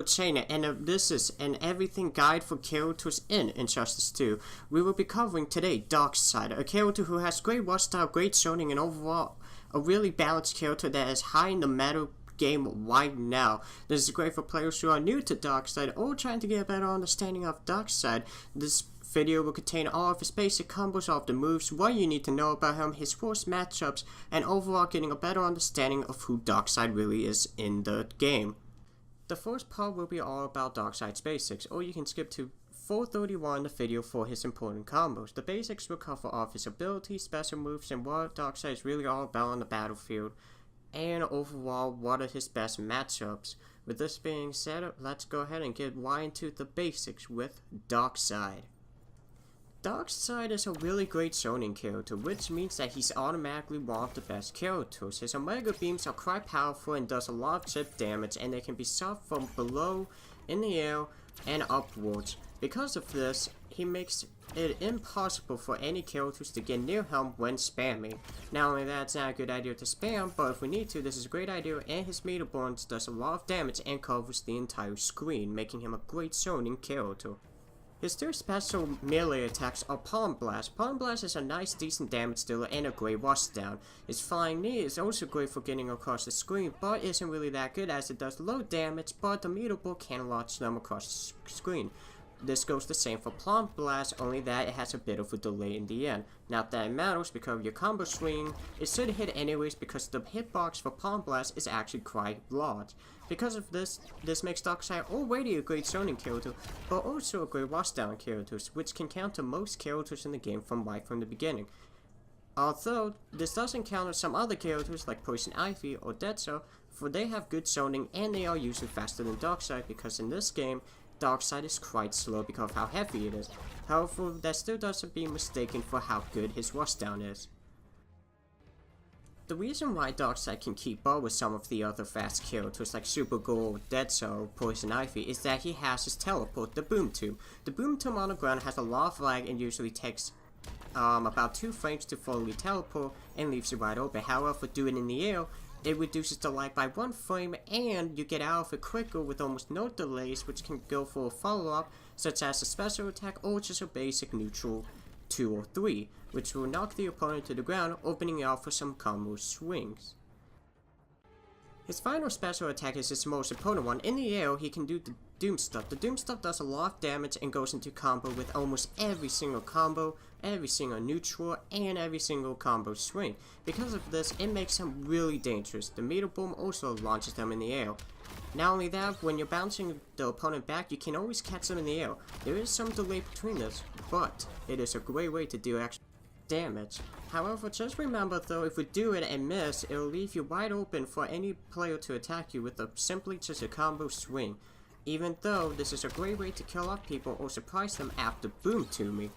China, and this is an everything guide for characters in Injustice 2. We will be covering today Darkseid, a character who has great watch style, great zoning, and overall a really balanced character that is high in the meta game right now. This is great for players who are new to Darkseid or trying to get a better understanding of Darkseid. This video will contain all of his basic combos, all of the moves, what you need to know about him, his worst matchups, and overall getting a better understanding of who Darkseid really is in the game. The first part will be all about Darkseid's basics, or you can skip to 431 the video for his important combos. The basics will cover all of his abilities, special moves, and what Darkseid is really all about on the battlefield, and overall what are his best matchups. With this being said, let's go ahead and get right into the basics with Darkseid. Darkseid is a really great zoning character, which means that he's automatically one of the best characters. His Omega Beams are quite powerful and does a lot of chip damage, and they can be shot from below, in the air, and upwards. Because of this, he makes it impossible for any characters to get near him when spamming. Not only that, it's not a good idea to spam, but if we need to, this is a great idea, and his meter burns does a lot of damage and covers the entire screen, making him a great zoning character. His two special melee attacks are Palm Blast. Palm Blast is a nice decent damage dealer and a great rush down. His Flying Knee is also great for getting across the screen, but isn't really that good as it does low damage, but the meter ball can launch them across the screen. This goes the same for Palm Blast, only that it has a bit of a delay in the end. Not that it matters because of your combo swing, it should hit anyways because the hitbox for Palm Blast is actually quite large. Because of this, makes Darkseid already a great zoning character, but also a great rushdown character, which can counter most characters in the game right from the beginning. Although, this doesn't counter some other characters like Poison Ivy or Dead Cell, for they have good zoning and they are usually faster than Darkseid, because in this game, Darkseid is quite slow because of how heavy it is. However, that still doesn't be mistaken for how good his rushdown is. The reason why Darkseid can keep up with some of the other fast characters like Supergirl, Dead Cell, Poison Ivy is that he has his teleport, the Boom Tomb. The Boom Tomb on the ground has a lot of lag and usually takes about 2 frames to fully teleport and leaves you wide open. However, do it in the air, it reduces the lag by 1 frame and you get out of it quicker with almost no delays, which can go for a follow-up such as a special attack or just a basic neutral 2 or 3, which will knock the opponent to the ground, opening it up for some combo swings. His final special attack is his most important one. In the air, he can do the Doom Stuff. The Doom Stuff does a lot of damage and goes into combo with almost every single combo, every single neutral, and every single combo swing. Because of this, it makes him really dangerous. The Meter Boom also launches them in the air. Not only that, when you're bouncing the opponent back, you can always catch them in the air. There is some delay between this, but it is a great way to do extra damage. However, just remember though, if we do it and miss, it'll leave you wide open for any player to attack you with simply just a combo swing. Even though this is a great way to kill off people or surprise them after Boom Tombing.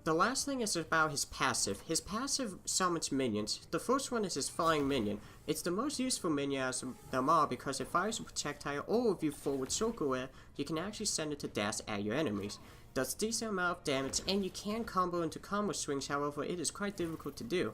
The last thing is about his passive. His passive summons minions. The first one is his Flying Minion. It's the most useful minion as them all because it fires a projectile, or if you forward circle it, you can actually send it to dash at your enemies. Does decent amount of damage and you can combo into combo swings, however it is quite difficult to do.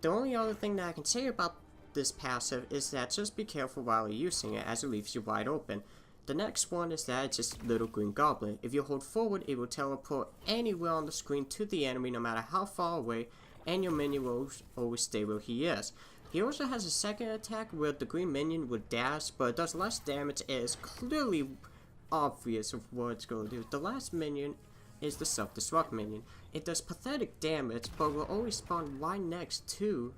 The only other thing that I can say about this passive is that just be careful while you're using it as it leaves you wide open. The next one is that it's just Little Green Goblin. If you hold forward, it will teleport anywhere on the screen to the enemy no matter how far away, and your minion will always stay where he is. He also has a second attack where the green minion would dash, but it does less damage. It is clearly obvious of what it's going to do. The last minion is the Self-Destruct minion. It does pathetic damage, but will always spawn right next to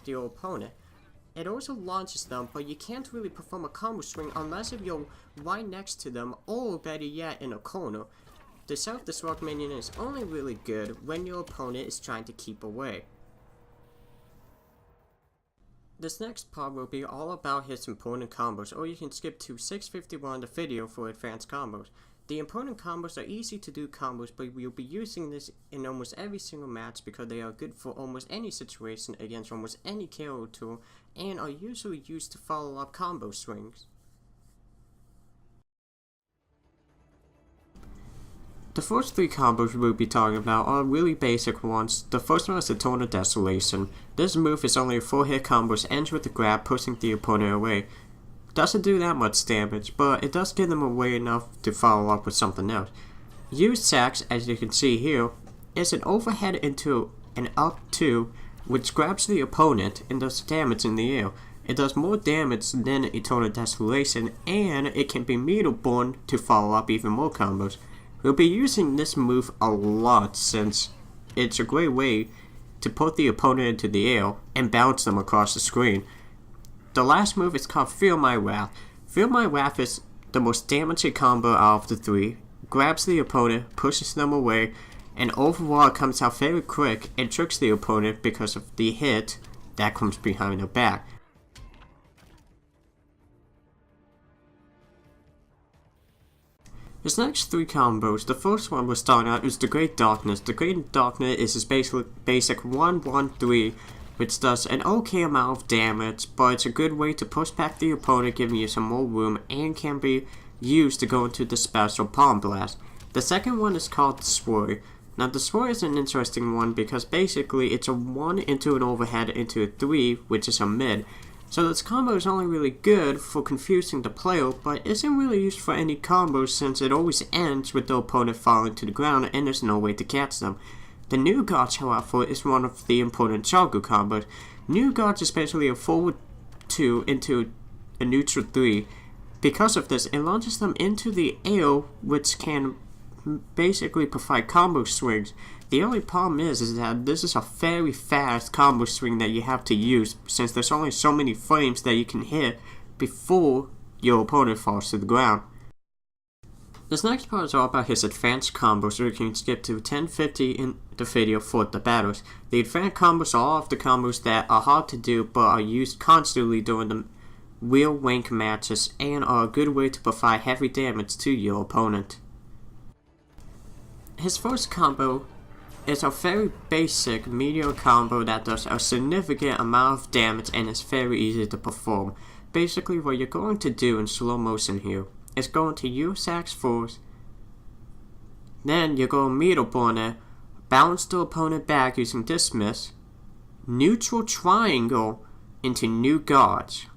your opponent. It also launches them, but you can't really perform a combo swing unless if you're right next to them, or better yet, in a corner. The Self-Destruct minion is only really good when your opponent is trying to keep away. This next part will be all about his important combos, or you can skip to 651 the video for advanced combos. The important combos are easy to do combos, but we'll be using this in almost every single match because they are good for almost any situation against almost any character and are usually used to follow up combo swings. The first three combos we'll be talking about are really basic ones. The first one is the Torn of Desolation. This move is only a 4-hit combo, ends with a grab, pushing the opponent away. Doesn't do that much damage, but it does get them away enough to follow up with something else. Use Sax, as you can see here, is an overhead into an up 2, which grabs the opponent and does damage in the air. It does more damage than Eternal Desolation, and it can be Meterborn to follow up even more combos. We'll be using this move a lot since it's a great way to put the opponent into the air and bounce them across the screen. The last move is called Feel My Wrath. Feel My Wrath is the most damaging combo out of the three. Grabs the opponent, pushes them away, and overall it comes out very quick and tricks the opponent because of the hit that comes behind their back. His next three combos, the first one we're starting out is the Great Darkness. The Great Darkness is his basic 1-1-3, which does an okay amount of damage, but it's a good way to push back the opponent, giving you some more room, and can be used to go into the special Palm Blast. The second one is called the Sword. Now the Sword is an interesting one because basically it's a 1 into an overhead into a 3, which is a mid. So this combo is only really good for confusing the player, but isn't really used for any combos since it always ends with the opponent falling to the ground and there's no way to catch them. The New Gods, however, is one of the important juggle combos. New Gods is basically a forward 2 into a neutral 3. Because of this, it launches them into the air, which can basically provide combo swings. The only problem is that this is a very fast combo swing that you have to use, since there's only so many frames that you can hit before your opponent falls to the ground. This next part is all about his advanced combos, so you can skip to 10:50 in the video for the battles. The advanced combos are all of the combos that are hard to do but are used constantly during the real rank matches and are a good way to provide heavy damage to your opponent. His first combo is a very basic meteor combo that does a significant amount of damage and is very easy to perform. Basically what you're going to do in slow motion here is going to use Sax Force, then you're going to Meterborn it, bounce the opponent back using Dismiss, neutral triangle into New Gods.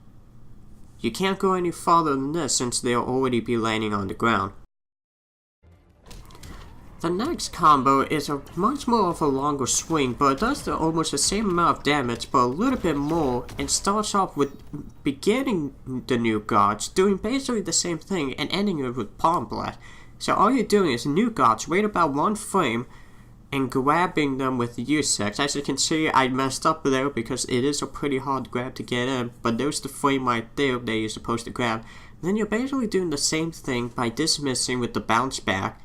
You can't go any farther than this since they'll already be landing on the ground. The next combo is a much more of a longer swing, but it does almost the same amount of damage, but a little bit more, and starts off with beginning the New Gods, doing basically the same thing, and ending it with Palm Blast. So all you're doing is New Gods, wait about 1 frame, and grabbing them with U-Sex. As you can see, I messed up there because it is a pretty hard grab to get in, but there's the frame right there that you're supposed to grab. Then you're basically doing the same thing by dismissing with the bounce back,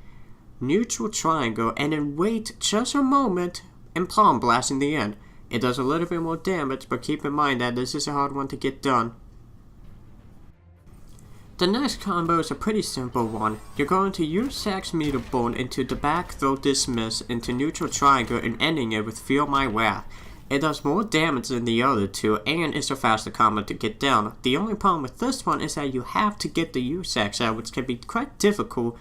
neutral triangle, and then wait just a moment and Palm Blast in the end. It does a little bit more damage, but keep in mind that this is a hard one to get done. The next combo is a pretty simple one. You're going to use Sax Meterborn into the back throw dismiss into neutral triangle and ending it with Feel My Wrath. It does more damage than the other two and is a faster combo to get down. The only problem with this one is that you have to get the U-Sax out, which can be quite difficult.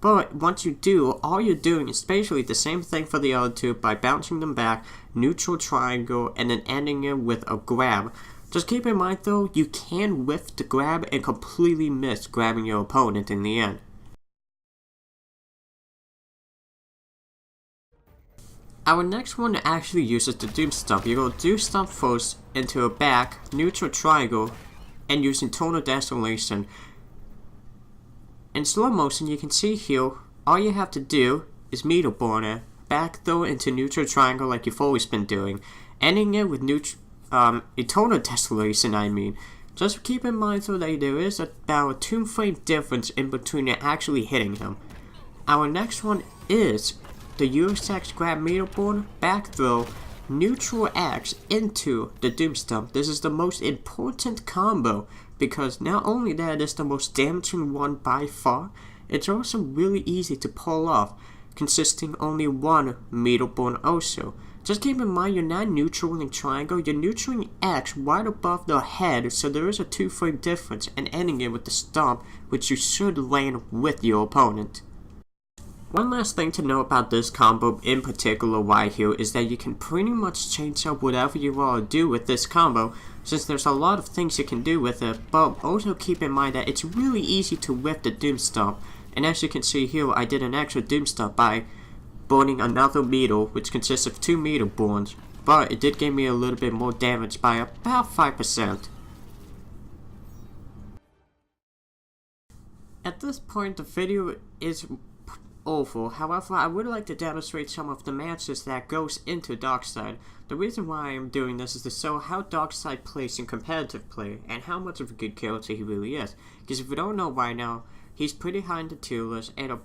But once you do, all you're doing is basically the same thing for the other two by bouncing them back, neutral triangle, and then ending it with a grab. Just keep in mind though, you can whiff the grab and completely miss grabbing your opponent in the end. Our next one actually uses the Doom Stomp. You go Doom Stomp first into a back, neutral triangle, and using Tonal Desolation. In slow motion, you can see here, all you have to do is Meterborn it, back throw into neutral triangle like you've always been doing, ending it with Eternal Desolation, Just keep in mind though that there is about a 2 frame difference in between it actually hitting him. Our next one is the U-Sex grab Meterborn, back throw, neutral X into the Doom Stomp. This is the most important combo because not only that it is the most damaging one by far, it's also really easy to pull off, consisting only 1 Meterborn also. Just keep in mind you're not neutraling triangle, you're neutraling X right above the head, so there is a 2 frame difference, and ending it with the stomp, which you should land with your opponent. One last thing to know about this combo in particular right here is that you can pretty much change up whatever you want to do with this combo, since there's a lot of things you can do with it, but also keep in mind that it's really easy to whip the Doom Stomp, and as you can see here, I did an extra Doom Stomp by burning another meter, which consists of 2 meter burns, but it did give me a little bit more damage by about 5%. At this point, the video is over. However, I would like to demonstrate some of the matches that goes into Darkseid. The reason why I am doing this is to show how Darkseid plays in competitive play and how much of a good character he really is. Because if you don't know right now, he's pretty high in the tier list and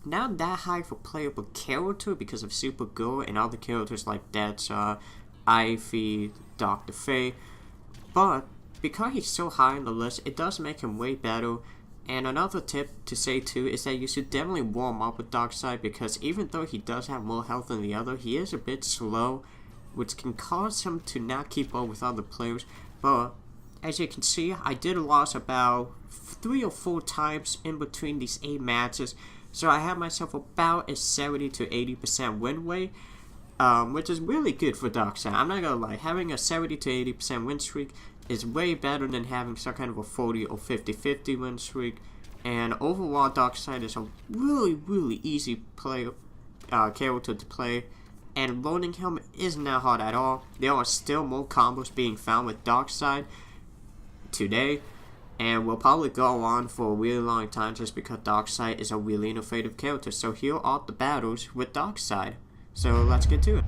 not that high for playable character because of Supergirl and other characters like Darkseid, Ivy, Dr. Fate. But because he's so high on the list, it does make him way better. And another tip to say too is that you should definitely warm up with Darkseid, because even though he does have more health than the other, he is a bit slow, which can cause him to not keep up with other players. But as you can see, I did lose about 3 or 4 times in between these 8 matches, so I have myself about a 70 to 80% win rate, which is really good for Darkseid. I'm not gonna lie, having a 70 to 80% win streak is way better than having some kind of a 40 or 50-50 win streak. And overall, Darkseid is a really easy character to play, and learning him is not hard at all. There are still more combos being found with Darkseid today, and we'll probably go on for a really long time just because Darkseid is a really innovative character. So here are the battles with Darkseid. So let's get to it.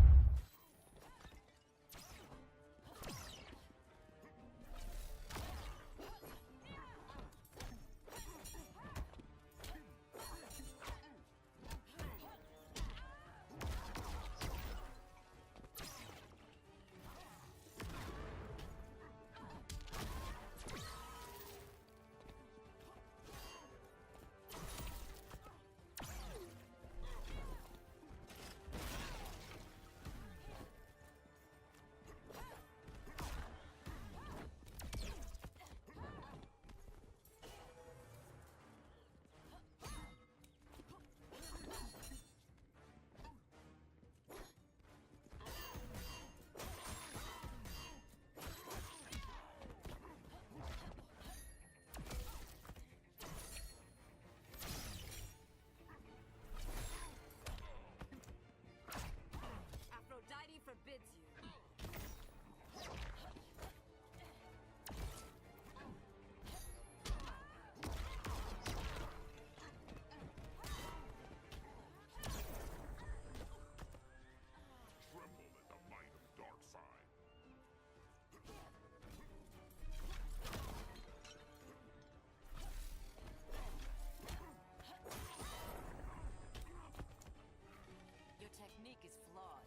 forbids you. Tremble at the might of Darkseid. Your technique is flawed.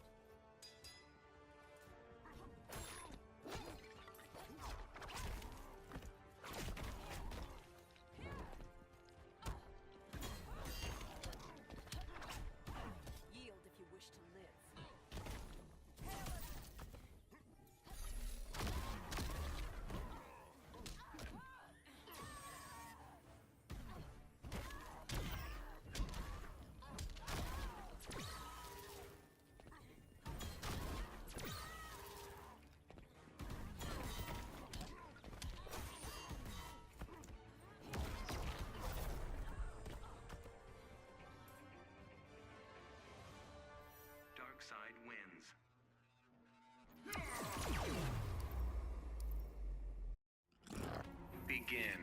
Yield if you wish to live. Darkseid wins. Begin.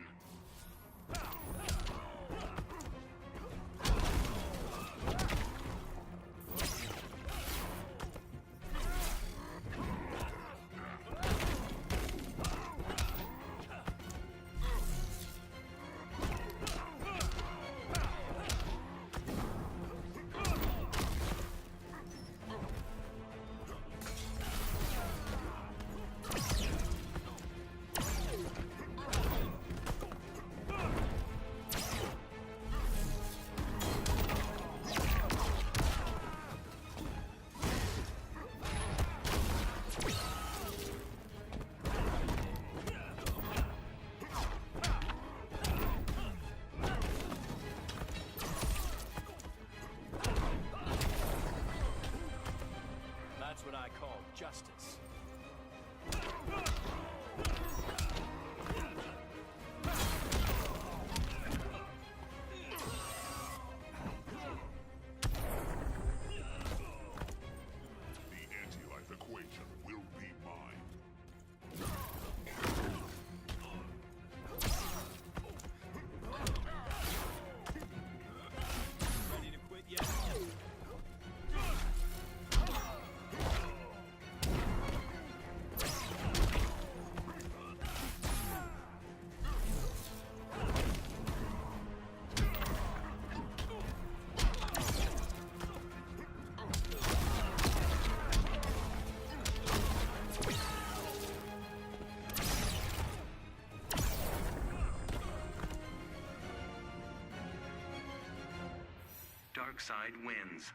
Darkseid wins.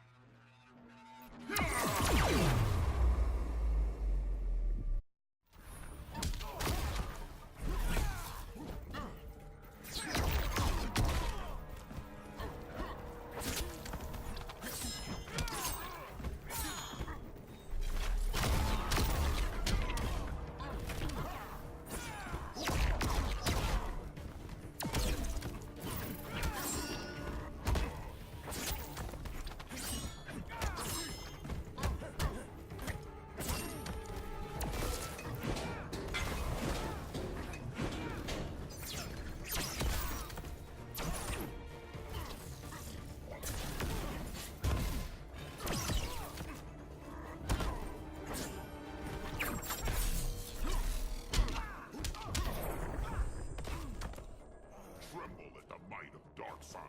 Tremble at the might of Darkseid.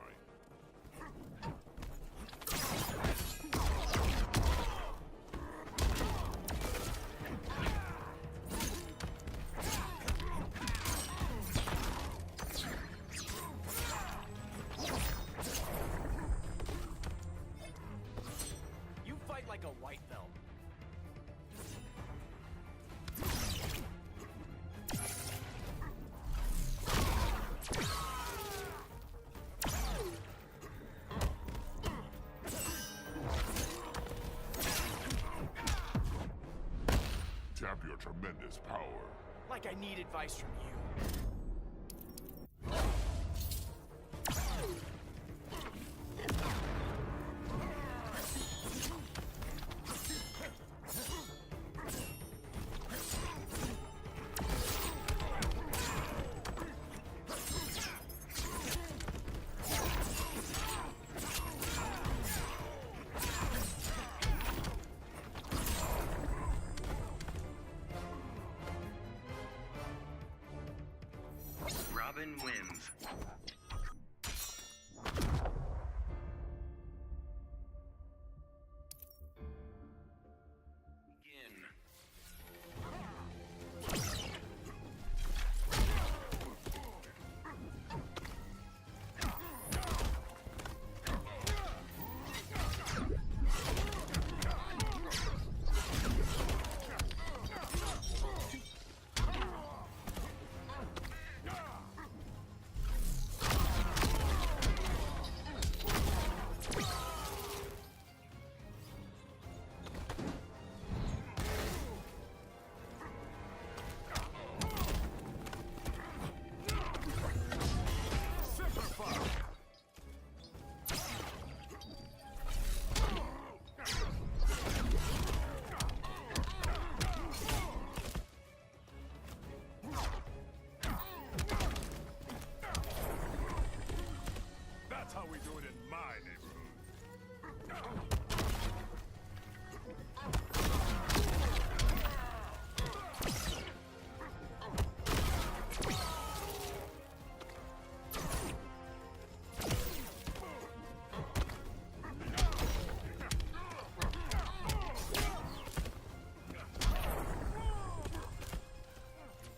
You fight like a white belt. Tap your tremendous power. Like I need advice from you. Robin wins. Begin. That's how we do it in my neighborhood.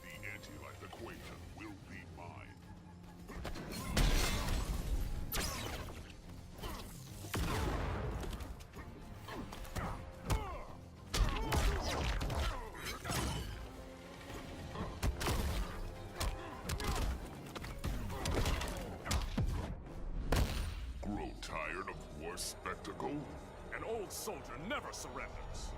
The anti-life equation will be mine. Grow tired of war spectacle? An old soldier never surrenders.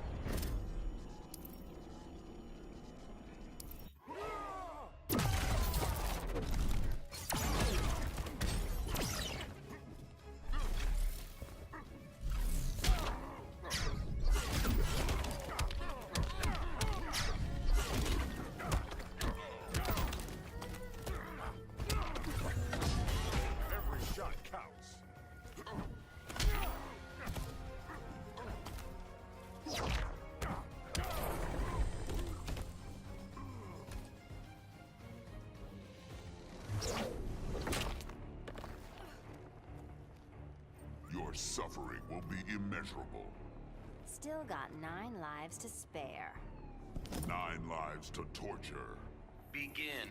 Every shot counts. Your suffering will be immeasurable. Still got 9 lives to spare. 9 lives to torture. Begin.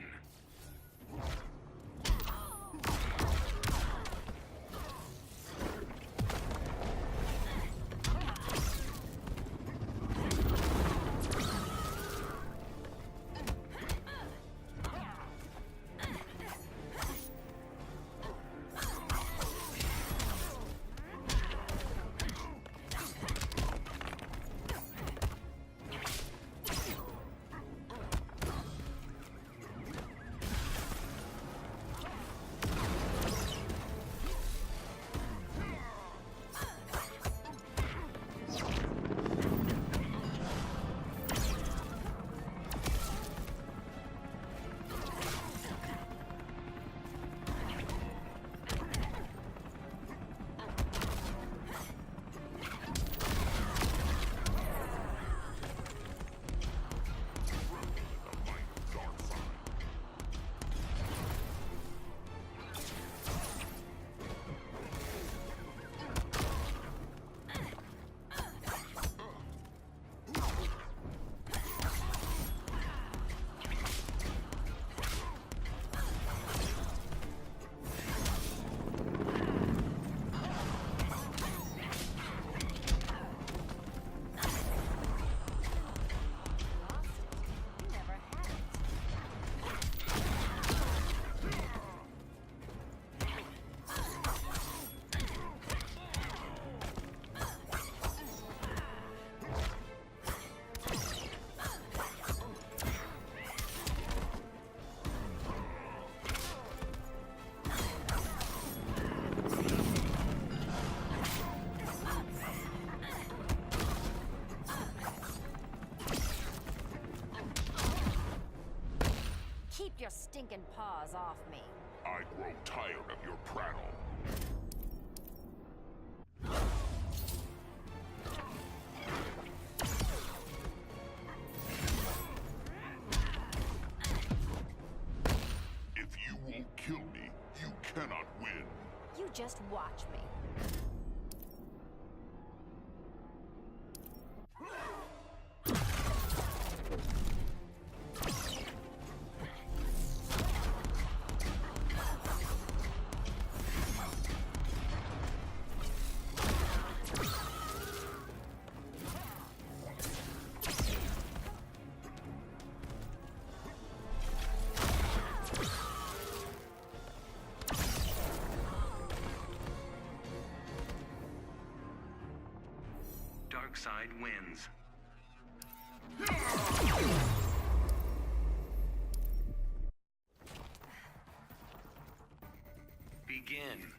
stinking paws off me. I grow tired of your prattle. If you won't kill me, you cannot win. You just watch me. Darkseid wins. Begin.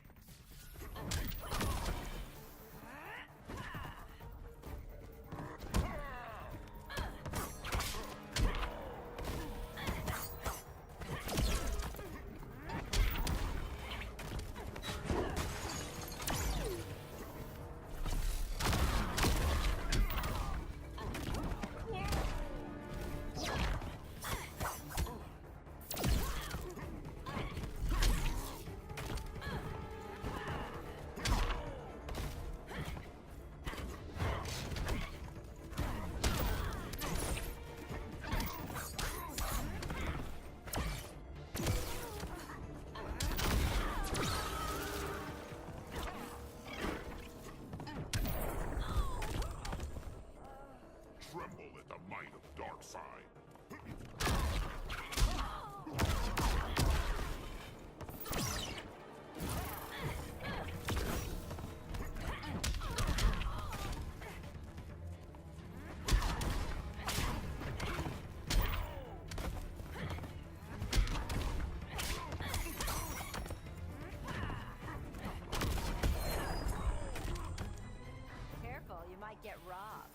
Tremble at the might of Darkseid. Careful, you might get robbed.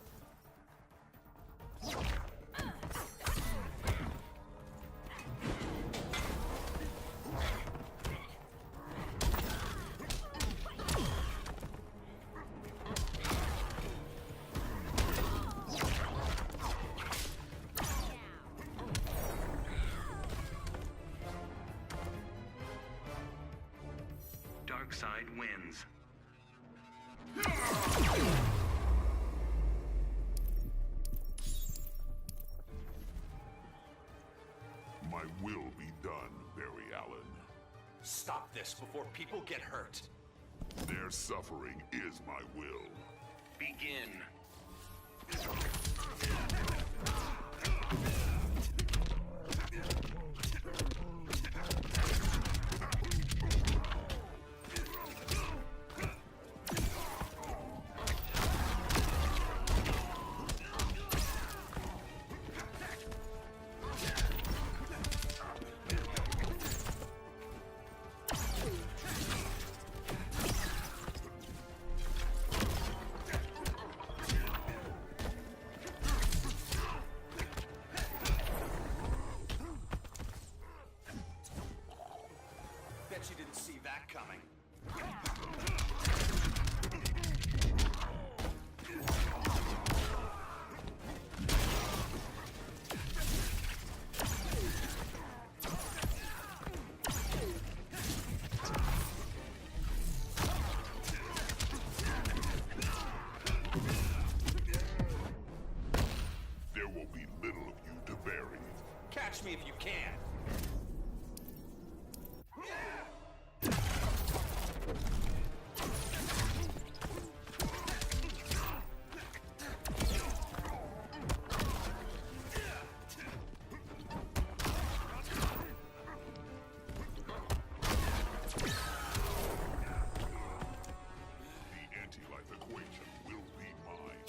Darkseid wins. My will be done, Barry Allen. Stop this before people get hurt. Their suffering is my will. Begin. Bet you didn't see that coming. There will be little of you to bury. Catch me if you can. The anti-life equation will be mine.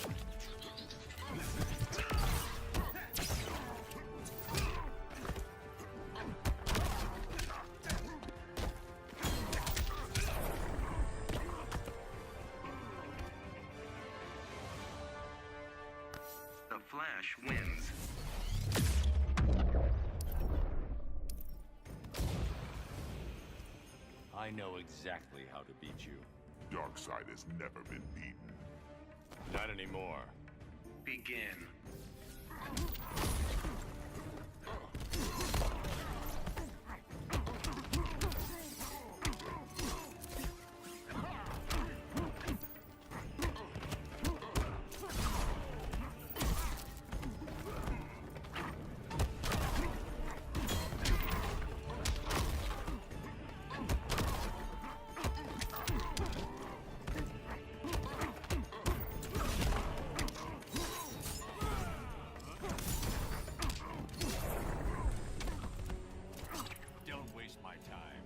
I know exactly how to beat you. Darkseid has never been beaten. Not anymore. Begin. Don't waste my time.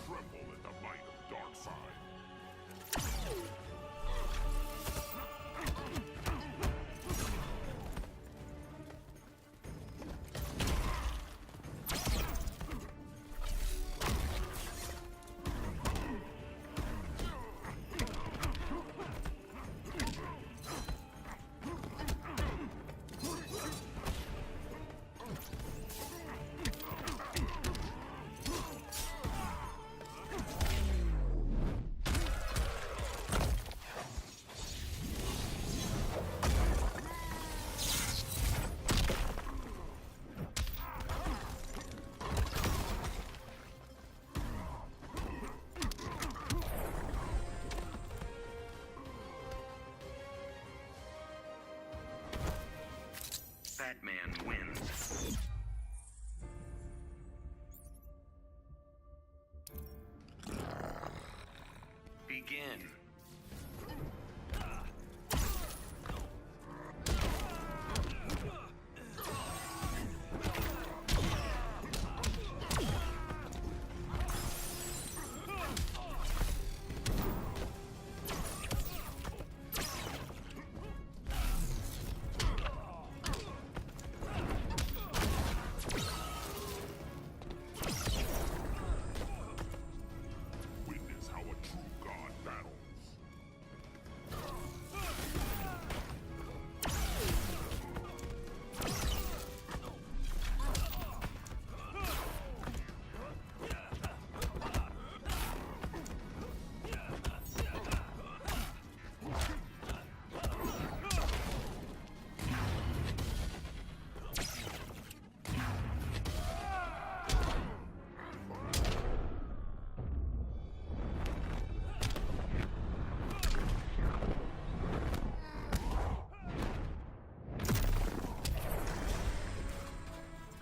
Tremble at the might of Darkseid. Batman wins. Begin. Witness how a true god battles.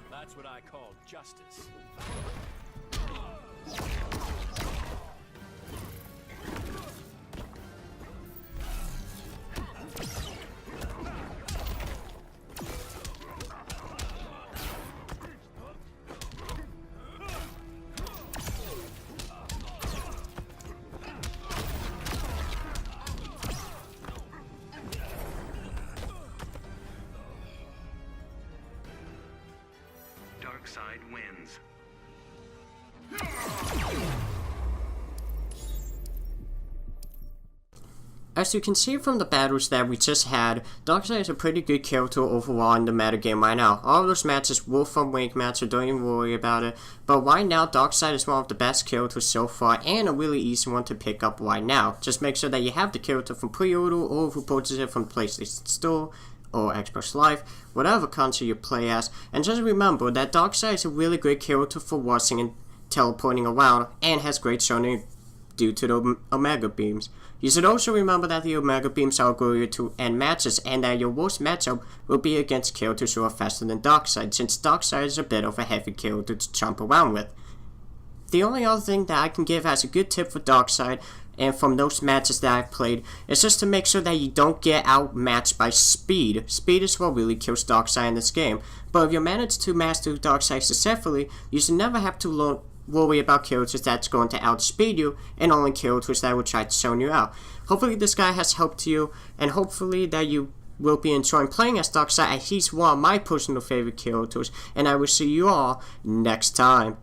That's what I call justice. Darkseid wins. As you can see from the battles that we just had, Darkseid is a pretty good character overall in the metagame right now. All of those matches were from Wake matches, so don't even worry about it. But right now, Darkseid is one of the best characters so far, and a really easy one to pick up right now. Just make sure that you have the character from pre-order, or who purchased it from the PlayStation Store, or Xbox Live, whatever console you play as. And just remember that Darkseid is a really great character for rushing and teleporting around, and has great zoning due to the Omega Beams. You should also remember that the Omega Beams are going to end matches, and that your worst matchup will be against characters who are faster than Darkseid, since Darkseid is a bit of a heavy character to jump around with. The only other thing that I can give as a good tip for Darkseid, and from those matches that I've played, is just to make sure that you don't get outmatched by speed. Speed is what really kills Darkseid in this game, but if you manage to master Darkseid successfully, you should never have to worry about characters that's going to outspeed you, and only characters that will try to zone you out. Hopefully this guy has helped you, and hopefully that you will be enjoying playing as Darkseid, as he's one of my personal favorite characters, and I will see you all next time.